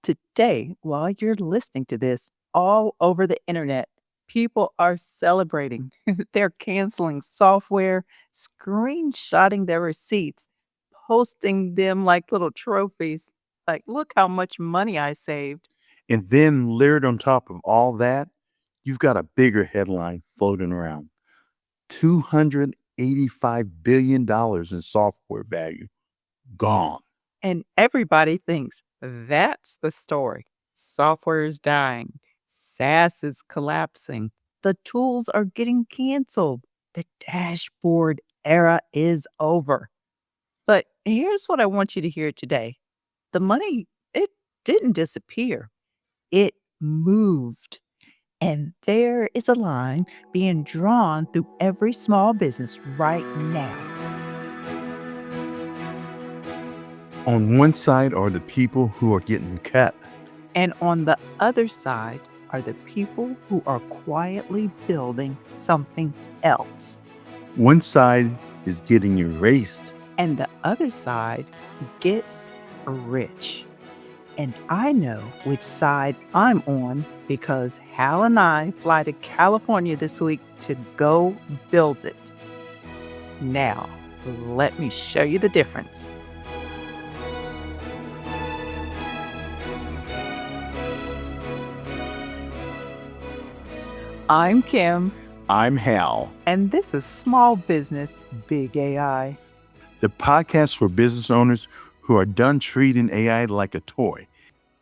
Today, while you're listening to this, all over the internet, people are celebrating. They're canceling software, screenshotting their receipts, posting them like little trophies. Like, look how much money I saved. And then layered on top of all that, you've got a bigger headline floating around. $285 billion in software value gone. And everybody thinks that's the story. Software is dying, SaaS is collapsing, the tools are getting canceled, the dashboard era is over. But here's what I want you to hear today. The money, it didn't disappear. It moved. And there is a line being drawn through every small business right now. On one side are the people who are getting cut. And on the other side are the people who are quietly building something else. One side is getting erased. And the other side gets rich. And I know which side I'm on because Hal and I fly to California this week to go build it. Now, let me show you the difference. I'm Kim, I'm Hal, and this is Small Business, Big AI. the podcast for business owners who are done treating AI like a toy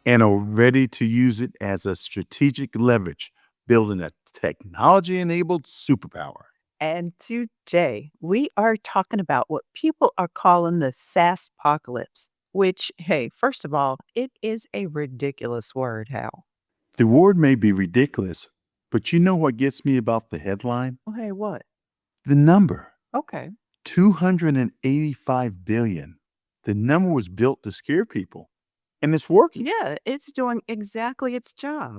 and are ready to use it as a strategic leverage, building a technology-enabled superpower. And today we are talking about what people are calling the SaaS-pocalypse, which, hey, first of all, it is a ridiculous word, Hal. The word may be ridiculous, but you know what gets me about the headline? Well, hey, what? The number. Okay. 285 billion. The number was built to scare people, and it's working. Yeah, it's doing exactly its job.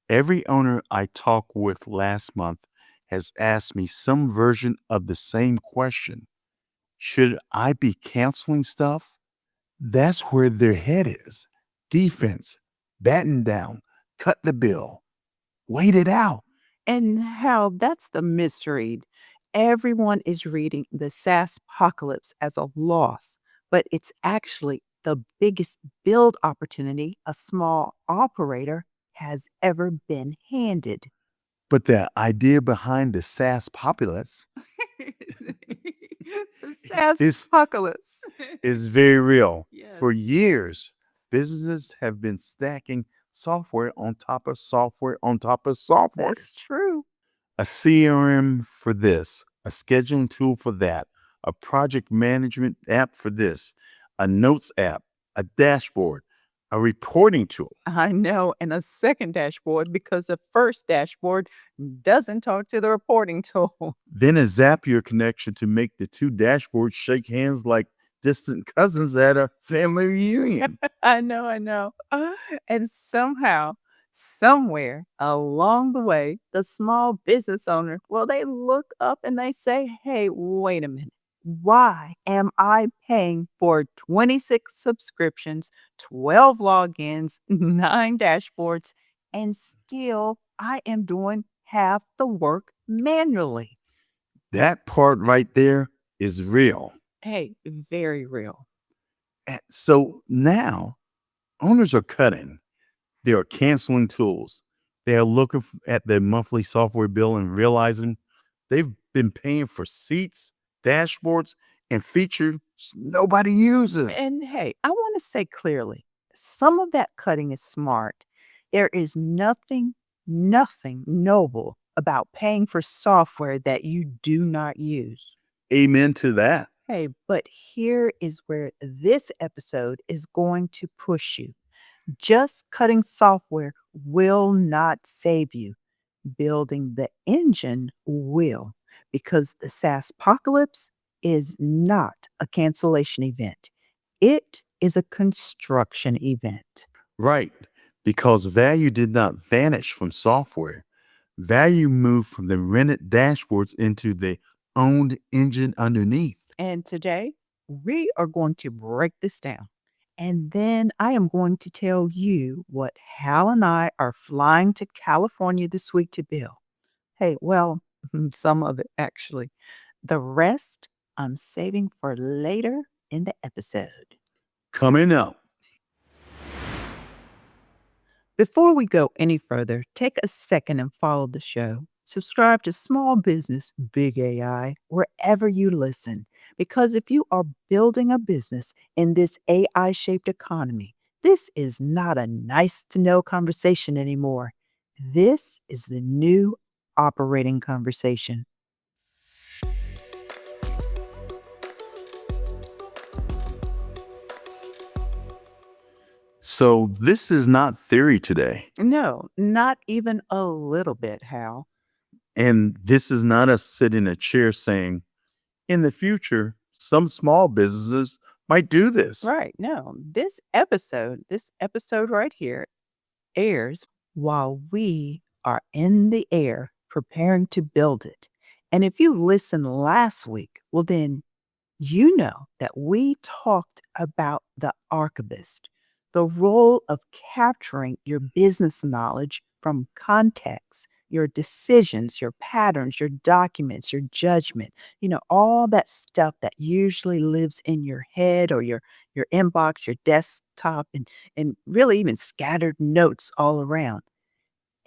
Every owner I talked with last month has asked me some version of the same question. Should I be canceling stuff? That's where their head is. Defense, batten down, cut the bill, wait it out. And how that's the misread. Everyone is reading the SaaS-pocalypse as a loss, but it's actually the biggest build opportunity a small operator has ever been handed. But the idea behind the SaaS-pocalypse The is, SaaS-pocalypse. is very real. Yes. For years, businesses have been stacking software on top of software on top of software. That's true. A CRM for this, a scheduling tool for that, a project management app for this, a notes app, a dashboard, a reporting tool. I know, and a second dashboard because the first dashboard doesn't talk to the reporting tool. Then a Zapier connection to make the two dashboards shake hands like distant cousins at a family reunion. I know. And somehow, somewhere along the way, the small business owner, well, they look up and they say, hey, wait a minute. Why am I paying for 26 subscriptions, 12 logins, 9 dashboards, and still I am doing half the work manually? That part right there is real. Hey, very real. So now owners are cutting. They are canceling tools. They are looking at their monthly software bill and realizing they've been paying for seats, dashboards, and features nobody uses. And hey, I want to say clearly, some of that cutting is smart. There is nothing noble about paying for software that you do not use. Amen to that. Hey, but here is where this episode is going to push you. Just cutting software will not save you. Building the engine will, because the SaaS-pocalypse is not a cancellation event. It is a construction event. Right. Because value did not vanish from software. Value moved from the rented dashboards into the owned engine underneath. And today, we are going to break this down And then I am going to tell you what Hal and I are flying to California this week to build. Hey, well, some of it actually. The rest I'm saving for later in the episode. Coming up. Before we go any further, take a second and follow the show. Subscribe to Small Business Big AI wherever you listen. Because if you are building a business in this AI shaped economy, this is not a nice to know conversation anymore. This is the new operating conversation. So, this is not theory today. No, not even a little bit, Hal. And this is not us sitting in a chair saying, in the future, some small businesses might do this. Right. No, this episode right here airs while we are in the air preparing to build it. And if you listened last week, well, then you know that we talked about the archivist, the role of capturing your business knowledge from context, your decisions, your patterns, your documents, your judgment, all that stuff that usually lives in your head or your inbox, your desktop, and really even scattered notes all around.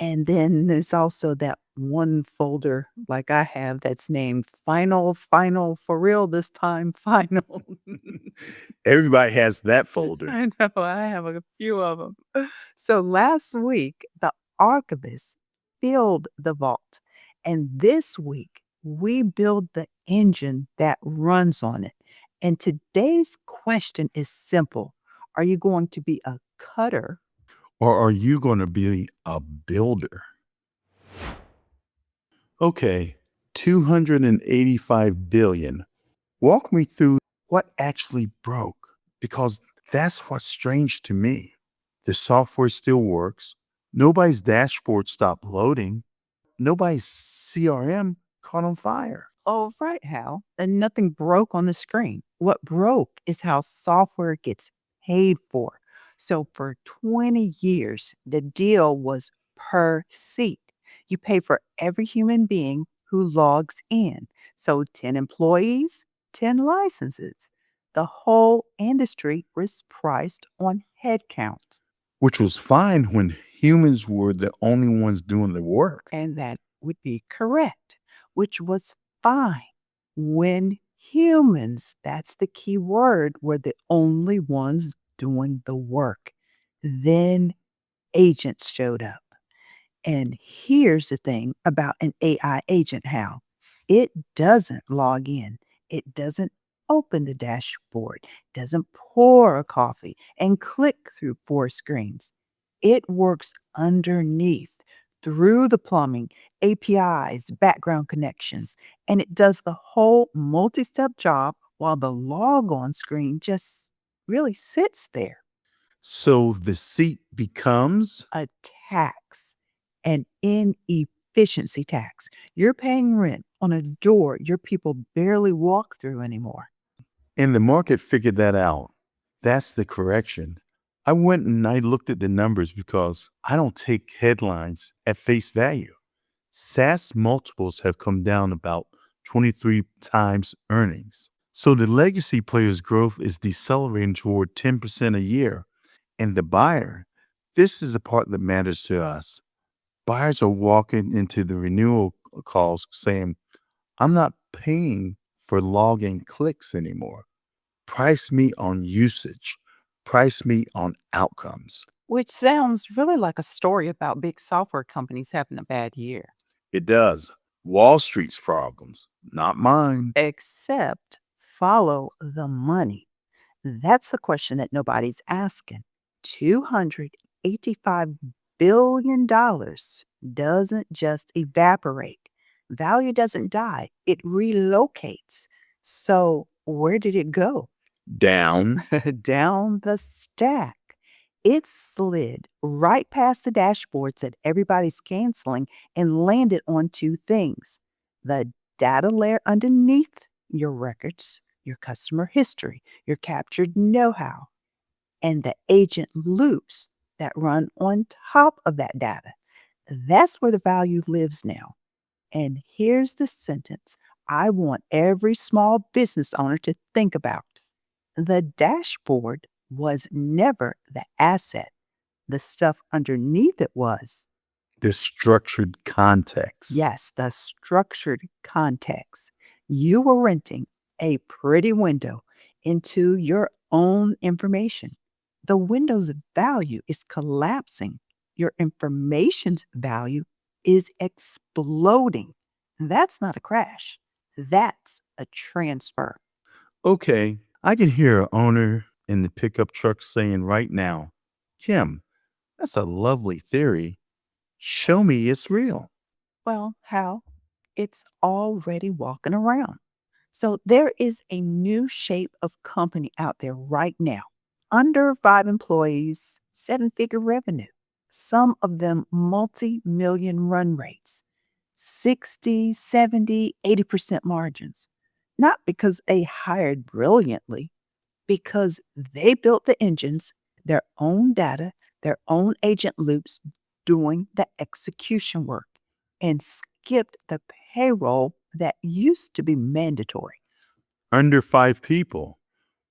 And then there's also that one folder like I have that's named Final, Final, for real this time, Final. Everybody has that folder. I know, I have a few of them. So last week, the archivist filled the vault. And this week, we build the engine that runs on it. And today's question is simple. Are you going to be a cutter? Or are you going to be a builder? Okay, 285 billion. Walk me through what actually broke, because that's what's strange to me. The software still works. Nobody's dashboard stopped loading. Nobody's CRM caught on fire. Oh, right, Hal. And nothing broke on the screen. What broke is how software gets paid for. So for 20 years, the deal was per seat. You pay for every human being who logs in. So 10 employees, 10 licenses. The whole industry was priced on headcount. Which was fine when humans were the only ones doing the work. And that would be correct, which was fine when humans, that's the key word, were the only ones doing the work. Then agents showed up. And here's the thing about an AI agent, Hal. It doesn't log in. It doesn't open the dashboard, doesn't pour a coffee and click through four screens. It works underneath, through the plumbing, APIs, background connections, and it does the whole multi-step job while the log on screen just really sits there. So the seat becomes, A tax, an inefficiency tax. You're paying rent on a door your people barely walk through anymore. and the market figured that out. That's the correction. I went and I looked at the numbers because I don't take headlines at face value. SaaS multiples have come down about 23 times earnings. So the legacy players' growth is decelerating toward 10% a year. And the buyer, this is the part that matters to us. Buyers are walking into the renewal calls saying, I'm not paying for login clicks anymore. Price me on usage. Price me on outcomes. Which sounds really like a story about big software companies having a bad year. It does. Wall Street's problems, not mine. Except follow the money. That's the question that nobody's asking. $285 billion doesn't just evaporate. Value doesn't die, it relocates. So, where did it go? Down. Down the stack. It slid right past the dashboards that everybody's canceling and landed on two things: the data layer underneath your records, your customer history, your captured know how. and the agent loops that run on top of that data. That's where the value lives now. And here's the sentence I want every small business owner to think about. The dashboard was never the asset, the stuff underneath it was. The structured context. Yes, the structured context. You were renting a pretty window into your own information. The window's value is collapsing. Your information's value is exploding. That's not a crash. That's a transfer. Okay, I can hear an owner in the pickup truck saying right now, Kim, that's a lovely theory. Show me it's real. Well, how? It's already walking around. So there is a new shape of company out there right now. Under 5 employees, 7-figure revenue. Some of them multi-million run rates, 60, 70, 80% margins. Not because they hired brilliantly, because they built the engines, their own data, their own agent loops, doing the execution work, and skipped the payroll that used to be mandatory. Under 5 people.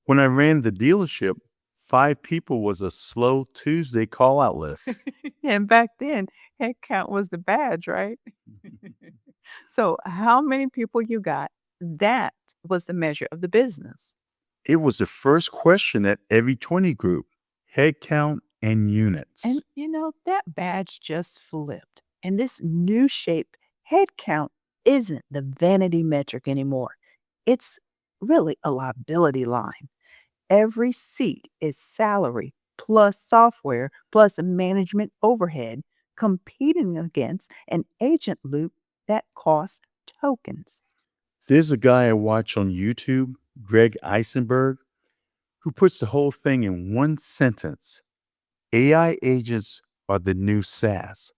When I ran the dealership, 5 people was a slow Tuesday call out list. And back then, headcount was the badge, right? So, how many people you got? That was the measure of the business. It was the first question at every 20 group, head count and units. And that badge just flipped. And this new shape head count isn't the vanity metric anymore. It's really a liability line. Every seat is salary plus software plus a management overhead competing against an agent loop that costs tokens. There's a guy I watch on YouTube, Greg Eisenberg, who puts the whole thing in one sentence. AI agents are the new SaaS.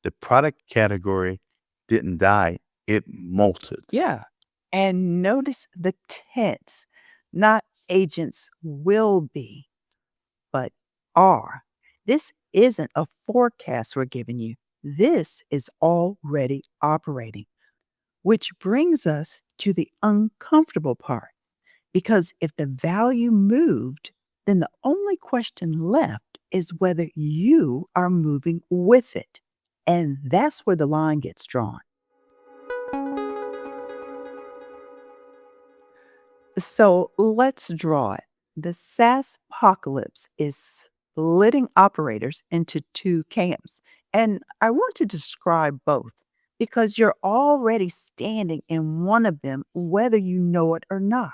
The product category didn't die, it molted. Yeah. And notice the tense, not agents will be, but are. This isn't a forecast we're giving you. This is already operating, which brings us to the uncomfortable part. Because if the value moved, then the only question left is whether you are moving with it. And that's where the line gets drawn. So let's draw it. The SaaS-pocalypse is splitting operators into two camps. And I want to describe both because you're already standing in one of them, whether you know it or not.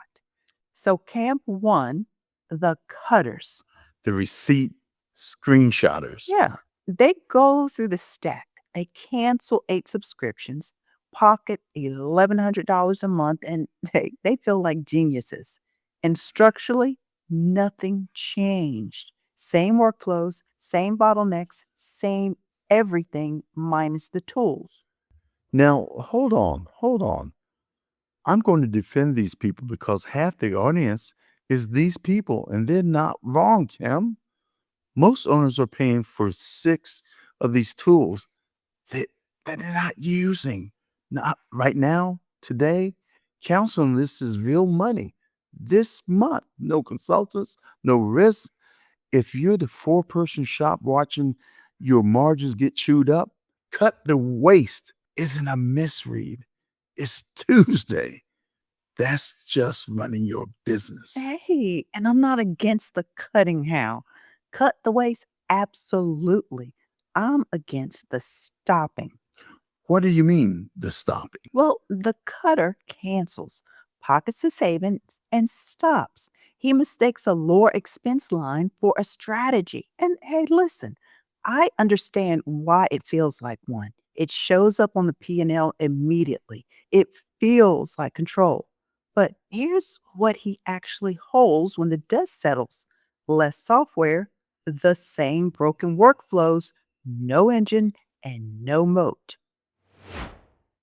So, camp one, the cutters. The receipt screenshotters. Yeah, they go through the stack. They cancel 8 subscriptions, pocket $1,100 a month, and they feel like geniuses. And structurally, nothing changed. Same workflows, same bottlenecks, same everything minus the tools. Now, hold on. I'm going to defend these people because half the audience is these people, and they're not wrong, Kim. Most owners are paying for 6 of these tools that, that they're not using. Not right now, today. Counseling this is real money. This month, no consultants, no risk. If you're the 4-person shop watching your margins get chewed up, cut the waste isn't a misread. It's Tuesday. That's just running your business. Hey, and I'm not against the cutting how. Cut the waste? Absolutely. I'm against the stopping. What do you mean, the stopping? Well, the cutter cancels, pockets the savings, and stops. He mistakes a lower expense line for a strategy. And hey, listen, I understand why it feels like one. It shows up on the P&L immediately. It feels like control. But here's what he actually holds when the dust settles. Less software, the same broken workflows, no engine, and no moat.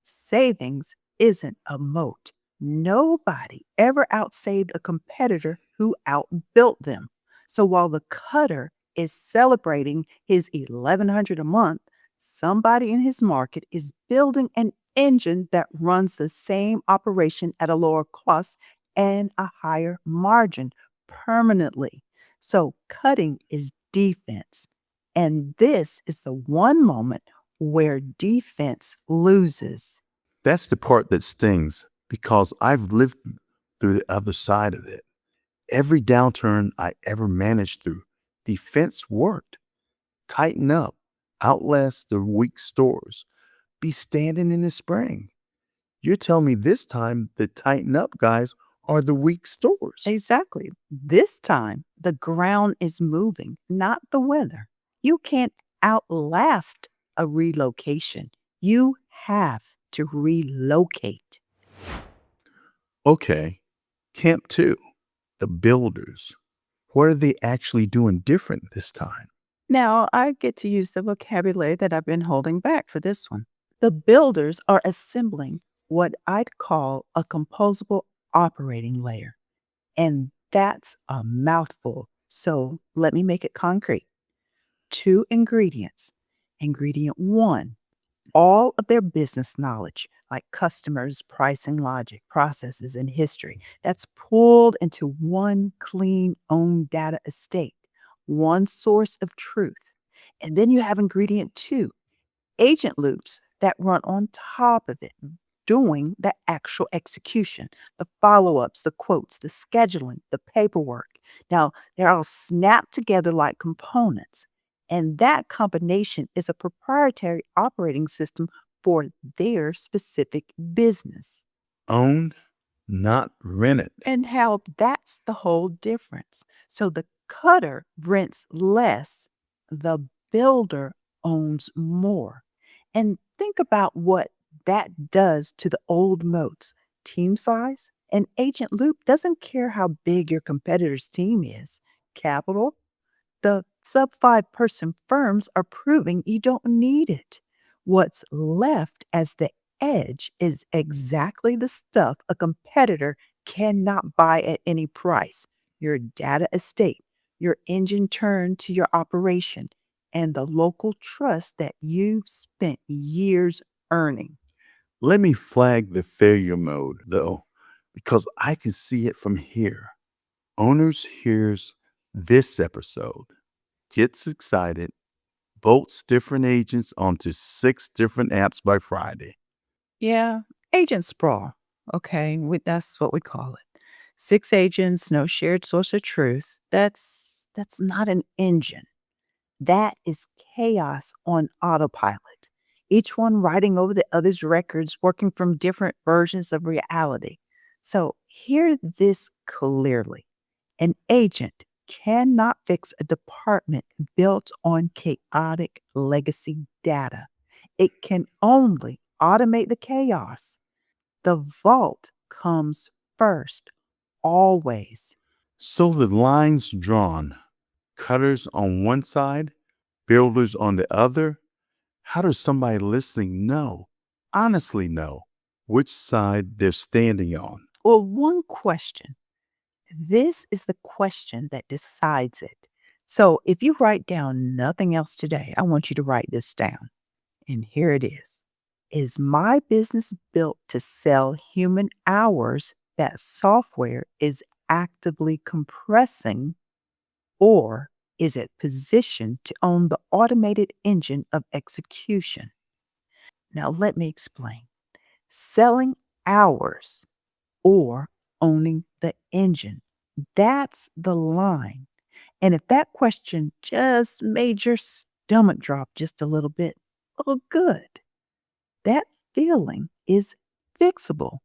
Savings isn't a moat. Nobody ever outsaved a competitor who outbuilt them. So while the cutter is celebrating his 1100 a month, somebody in his market is building an engine that runs the same operation at a lower cost and a higher margin permanently. So cutting is defense. And this is the one moment where defense loses. That's the part that stings because I've lived through the other side of it. Every downturn I ever managed through, defense worked. Tighten up, outlast the weak stores, be standing in the spring. You're telling me this time the tighten up guys are the weak stores. Exactly. This time, the ground is moving, not the weather. You can't outlast a relocation. You have to relocate. Okay, Camp 2, the builders. What are they actually doing different this time? Now, I get to use the vocabulary that I've been holding back for this one. The builders are assembling what I'd call a composable operating layer. And that's a mouthful. So let me make it concrete. Two ingredients. Ingredient one, all of their business knowledge, like customers, pricing logic, processes, and history, that's pulled into one clean owned data estate, one source of truth. And then you have ingredient two, agent loops that run on top of it, doing the actual execution, the follow ups, the quotes, the scheduling, the paperwork. Now, they're all snapped together like components. And that combination is a proprietary operating system for their specific business. Owned, not rented. And how that's the whole difference. So the cutter rents less, the builder owns more. And think about what that does to the old moats. Team size? An agent loop doesn't care how big your competitor's team is. Capital? The sub 5-person firms are proving you don't need it. What's left as the edge is exactly the stuff a competitor cannot buy at any price: your data estate, your engine turned to your operation, and the local trust that you've spent years earning. Let me flag the failure mode, though, because I can see it from here. Owners hears this episode, gets excited, bolts different agents onto 6 different apps by Friday. Yeah, agent sprawl. Okay, that's what we call it. 6 agents, no shared source of truth. That's not an engine. That is chaos on autopilot. Each one writing over the other's records, working from different versions of reality. So hear this clearly. An agent cannot fix a department built on chaotic legacy data. It can only automate the chaos. The vault comes first, always. So the lines drawn, cutters on one side, builders on the other. How does somebody listening know, honestly know, which side they're standing on? Well, one question. This is the question that decides it. So if you write down nothing else today, I want you to write this down. And here it is. Is my business built to sell human hours that software is actively compressing, or is it positioned to own the automated engine of execution? Now, let me explain. Selling hours or owning the engine. That's the line. And if that question just made your stomach drop just a little bit, oh, good. That feeling is fixable.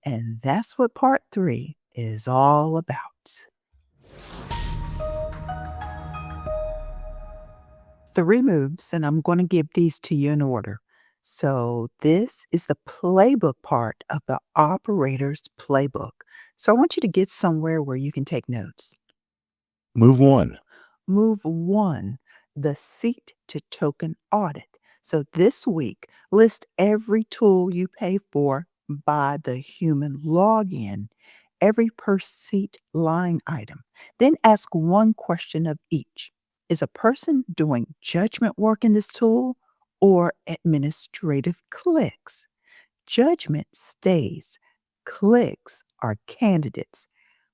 And that's what part three is all about. 3 moves, and I'm going to give these to you in order. So, this is the playbook part of the operator's playbook. So, I want you to get somewhere where you can take notes. Move 1. Move 1, the seat to token audit. So, this week, list every tool you pay for by the human login every per seat line item. Then ask one question of each. Is a person doing judgment work in this tool or administrative clicks? Judgment stays. Clicks are candidates.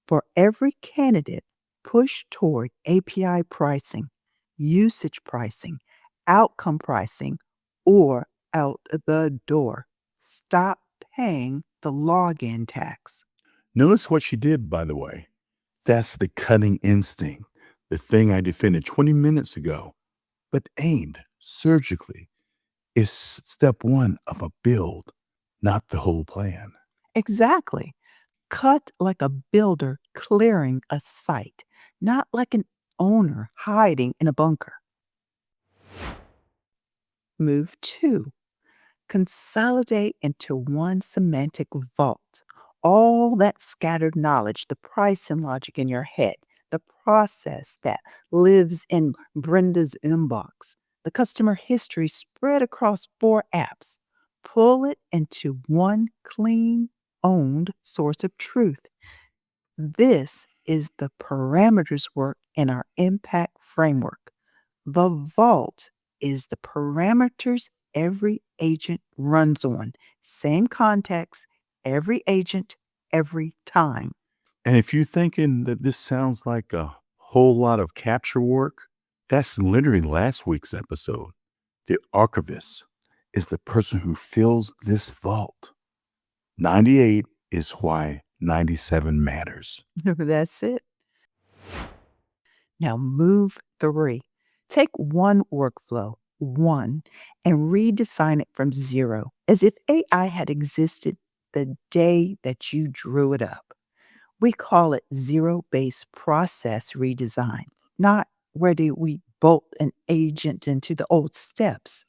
For every candidate, push toward API pricing, usage pricing, outcome pricing, or out the door. Stop paying the login tax. Notice what she did, by the way. That's the cutting instinct, the thing I defended 20 minutes ago, but aimed surgically is step one of a build, not the whole plan. Exactly. Cut like a builder clearing a site, not like an owner hiding in a bunker. Move 2. Consolidate into one semantic vault. All that scattered knowledge, the pricing logic in your head, the process that lives in Brenda's inbox, the customer history spread across 4 apps. Pull it into one clean, owned source of truth. This is the parameters work in our impact framework. The vault is the parameters every agent runs on. Same context, every agent, every time. And if you're thinking that this sounds like a whole lot of capture work, that's literally last week's episode. The archivist is the person who fills this vault. 98 is why 97 matters. That's it. Now move 3. Take one workflow, one, and redesign it from zero, as if AI had existed the day that you drew it up. We call it zero-based process redesign, not where do we bolt an agent into the old steps.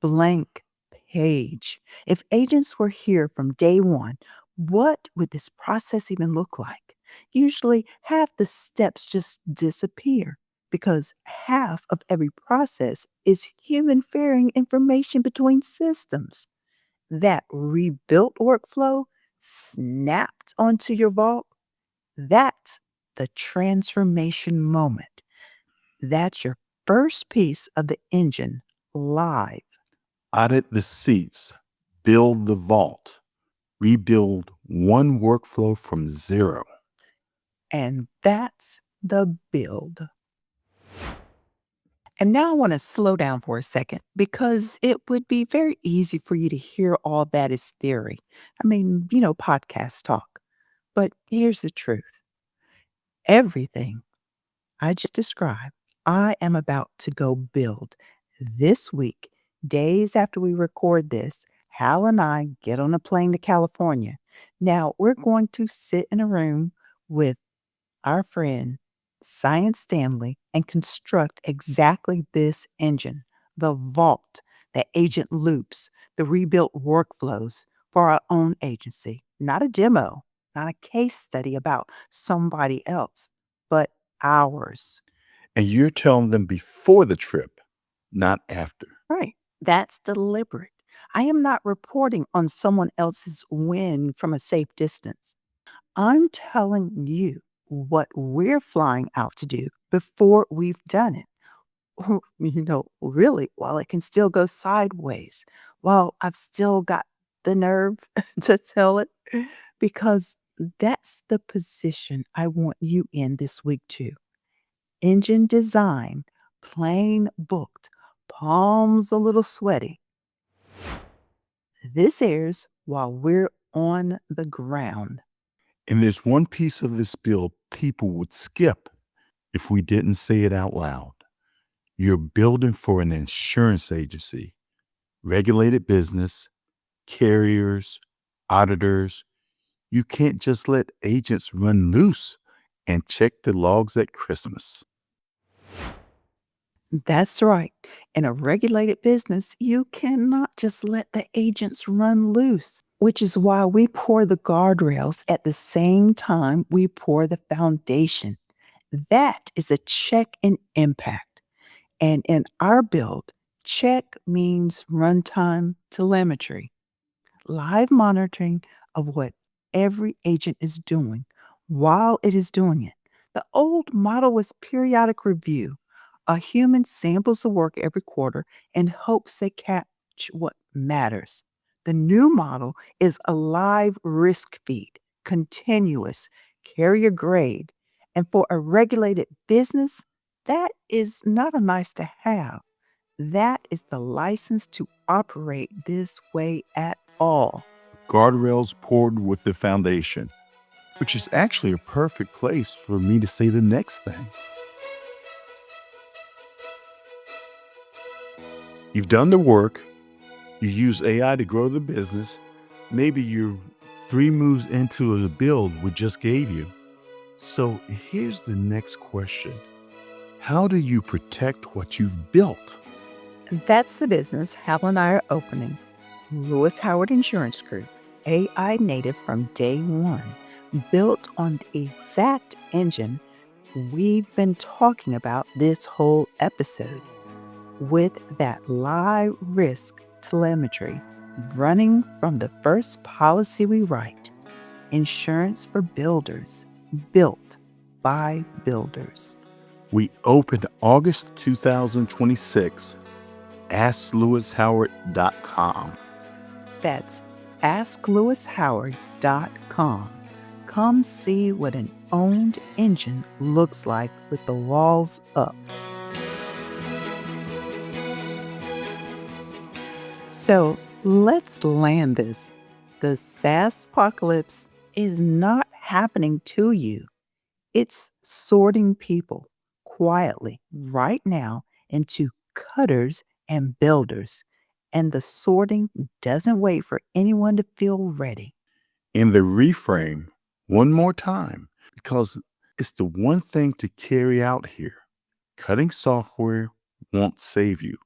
Blank page. If agents were here from day one, what would this process even look like? Usually, half the steps just disappear because half of every process is human ferrying information between systems. That rebuilt workflow snapped onto your vault. That's the transformation moment. That's your first piece of the engine live. Audit the seats, build the vault, rebuild one workflow from zero. And that's the build. And now I want to slow down for a second because it would be very easy for you to hear all that as theory. I mean, podcast talk. But here's the truth, everything I just described, I am about to go build. This week, days after we record this, Hal and I get on a plane to California. Now, we're going to sit in a room with our friend Science Stanley and construct exactly this engine, the vault, the agent loops, the rebuilt workflows for our own agency. Not a demo, not a case study about somebody else, but ours. And you're telling them before the trip, not after. Right. That's deliberate. I am not reporting on someone else's win from a safe distance. I'm telling you what we're flying out to do before we've done it. Really, while it can still go sideways, while I've still got the nerve to tell it, because that's the position I want you in this week, too. Engine design, plain booked, palms a little sweaty. This airs while we're on the ground. And there's one piece of this bill people would skip if we didn't say it out loud. You're building for an insurance agency, regulated business, carriers, auditors. You can't just let agents run loose and check the logs at Christmas. That's right. In a regulated business, you cannot just let the agents run loose, which is why we pour the guardrails at the same time we pour the foundation. That is the check and impact. And in our build, check means runtime telemetry, live monitoring of what every agent is doing while it is doing it. The old model was periodic review. A human samples the work every quarter and hopes they catch what matters. The new model is a live risk feed, continuous, carrier grade. And for a regulated business, that is not a nice to have. That is the license to operate this way at all. Guardrails poured with the foundation, which is actually a perfect place for me to say the next thing. You've done the work, you use AI to grow the business. Maybe you're 3 moves into the build we just gave you. So here's the next question. How do you protect what you've built? That's the business Hal and I are opening. Lewis Howard Insurance Group, AI native from day one, built on the exact engine we've been talking about this whole episode, with that live risk telemetry running from the first policy we write. Insurance for builders, built by builders. We opened August 2026. AskLewisHoward.com. That's AskLewisHoward.com. Come see what an owned engine looks like with the walls up. So let's land this. The SaaS-pocalypse is not happening to you. It's sorting people quietly right now into cutters and builders. And the sorting doesn't wait for anyone to feel ready. In the reframe, one more time, because it's the one thing to carry out here. Cutting software won't save you.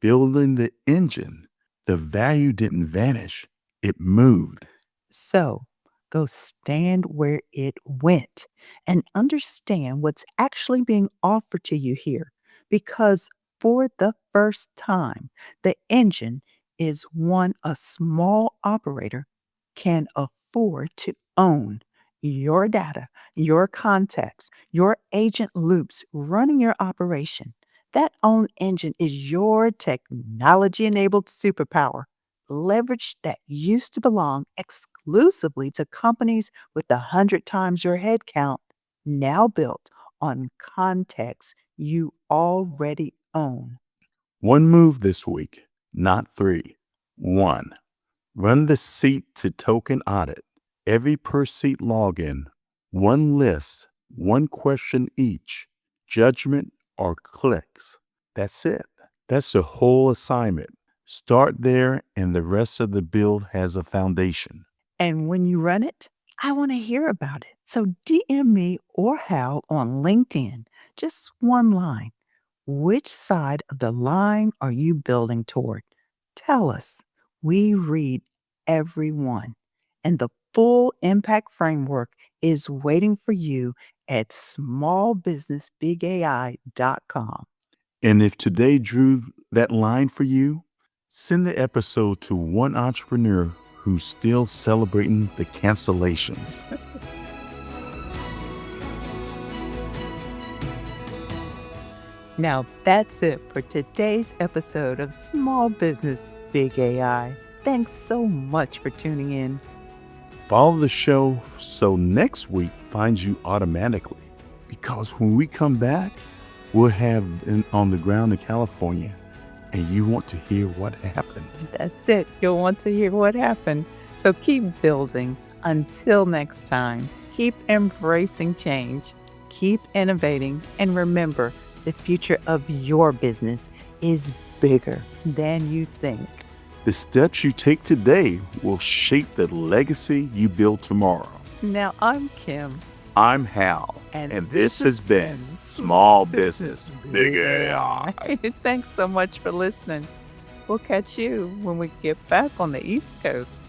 Building the engine, the value didn't vanish, it moved. So go stand where it went and understand what's actually being offered to you here. Because for the first time, the engine is one a small operator can afford to own. Your data, your contacts, your agent loops running your operation. That own engine is your technology enabled superpower. Leverage that used to belong exclusively to companies with 100 times your headcount, now built on context you already own. One move this week, not 3. 1. Run the seat to token audit. Every per seat login, one list, one question each, judgment or clicks. That's it. That's the whole assignment. Start there, and the rest of the build has a foundation. And when you run it, I want to hear about it. So DM me or Hal on LinkedIn. Just one line. Which side of the line are you building toward? Tell us. We read every one. And the full impact framework is waiting for you at smallbusinessbigai.com. And if today drew that line for you, send the episode to one entrepreneur who's still celebrating the cancellations. Now that's it for today's episode of Small Business Big AI. Thanks so much for tuning in. Follow the show so next week finds you automatically. Because when we come back, we'll have been on the ground in California, and you want to hear what happened. That's it. You'll want to hear what happened. So keep building. Until next time, keep embracing change, keep innovating, and remember, the future of your business is bigger than you think. The steps you take today will shape the legacy you build tomorrow. Now, I'm Kim. I'm Hal, and this has been Small Business Big AI. Thanks so much for listening. We'll catch you when we get back on the East Coast.